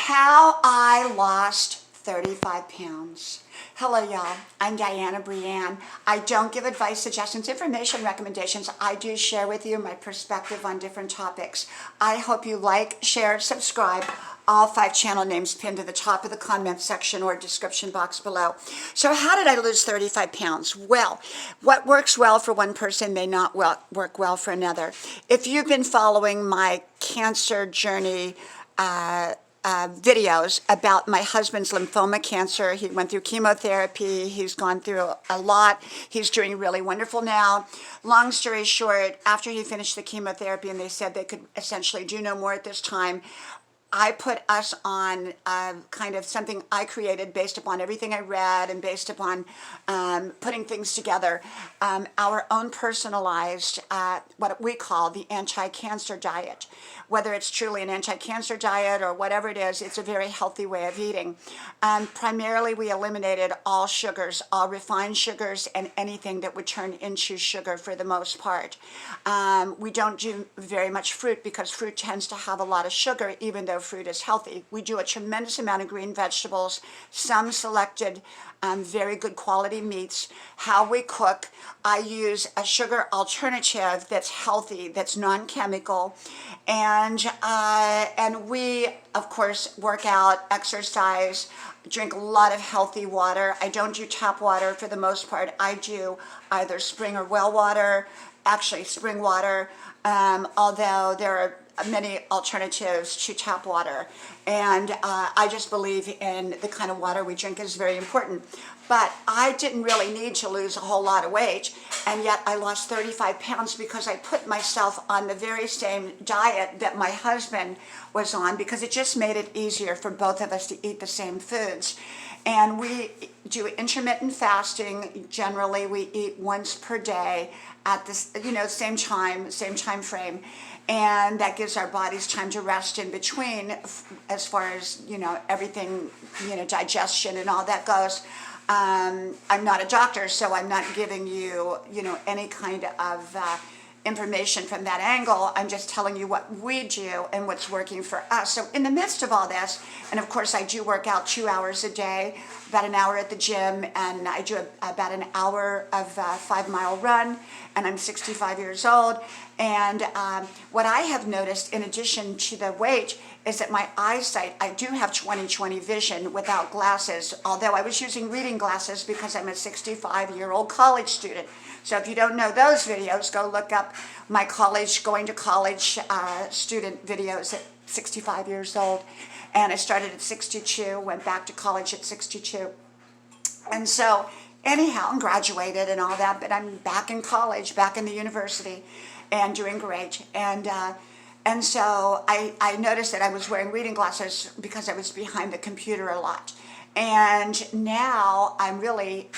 How I lost 35 pounds. Hello, y'all. I'm Dianna, Brianne. I don't give advice, suggestions, information, recommendations. I do share with you my perspective on different topics. I hope you like, share, subscribe. All 5 channel names pinned to the top of the comment section or description box below. So how did I lose 35 pounds? Well, what works well for one person may not work well for another. If you've been following my cancer journey videos about my husband's lymphoma cancer. He went through chemotherapy. He's gone through a lot. He's doing really wonderful now. Long story short, after he finished the chemotherapy and they said they could essentially do no more at this time, I put us on kind of something I created based upon everything I read and based upon putting things together, our own personalized, what we call the anti-cancer diet. Whether it's truly an anti-cancer diet or whatever it is, it's a very healthy way of eating. Primarily, we eliminated all sugars, all refined sugars, and anything that would turn into sugar for the most part. We don't do very much fruit because fruit tends to have a lot of sugar, even though fruit is healthy. We do a tremendous amount of green vegetables, some selected very good quality meats. How we cook, I use a sugar alternative that's healthy, that's non-chemical, and we of course work out, exercise, drink a lot of healthy water. I don't do tap water for the most part. I do either spring or well water, actually spring water, although there are many alternatives to tap water, and I just believe in the kind of water we drink is very important. But I didn't really need to lose a whole lot of weight, and yet I lost 35 pounds because I put myself on the very same diet that my husband was on, because it just made it easier for both of us to eat the same foods. And we do intermittent fasting. Generally, we eat once per day at this, same time frame. And that gives our bodies time to rest in between as far as, everything, digestion and all that goes. I'm not a doctor, so I'm not giving you, any kind of information from that angle. I'm just telling you what we do and what's working for us. So in the midst of all this, and of course I do work out 2 hours a day, about an hour at the gym, and I do about an hour of a 5-mile run, and I'm 65 years old. And what I have noticed, in addition to the weight, is that my eyesight, I do have 20/20 vision without glasses, although I was using reading glasses because I'm a 65-year-old college student. So if you don't know those videos, go look up my going to college student videos at 65 years old. And I started at 62, went back to college at 62. And so anyhow, I'm graduated and all that, but I'm back in college, back in the university, and doing great. And so I noticed that I was wearing reading glasses because I was behind the computer a lot. And now I'm really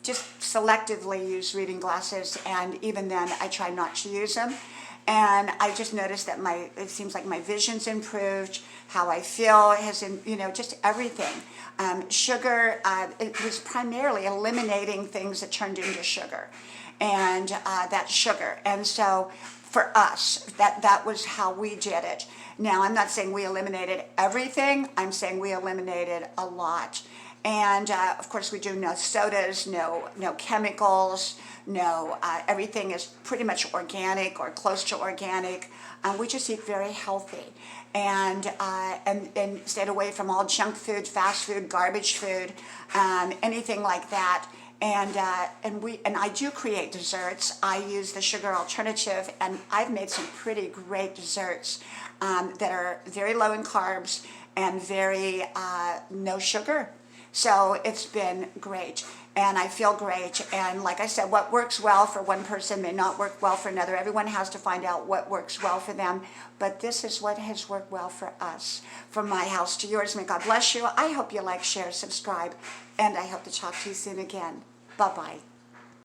just selectively use reading glasses, and even then I try not to use them. And I just noticed that it seems like my vision's improved, how I feel has, just everything. Sugar, it was primarily eliminating things that turned into sugar, and that's sugar. And so for us, that was how we did it. Now, I'm not saying we eliminated everything. I'm saying we eliminated a lot. And of course, we do no sodas, no chemicals, everything is pretty much organic or close to organic. We just eat very healthy, and stayed away from all junk food, fast food, garbage food, anything like that. And I do create desserts. I use the sugar alternative, and I've made some pretty great desserts that are very low in carbs and very no sugar. So it's been great, and I feel great. And like I said, what works well for one person may not work well for another. Everyone has to find out what works well for them. But this is what has worked well for us. From my house to yours, may God bless you. I hope you like, share, subscribe, and I hope to talk to you soon again. Bye-bye.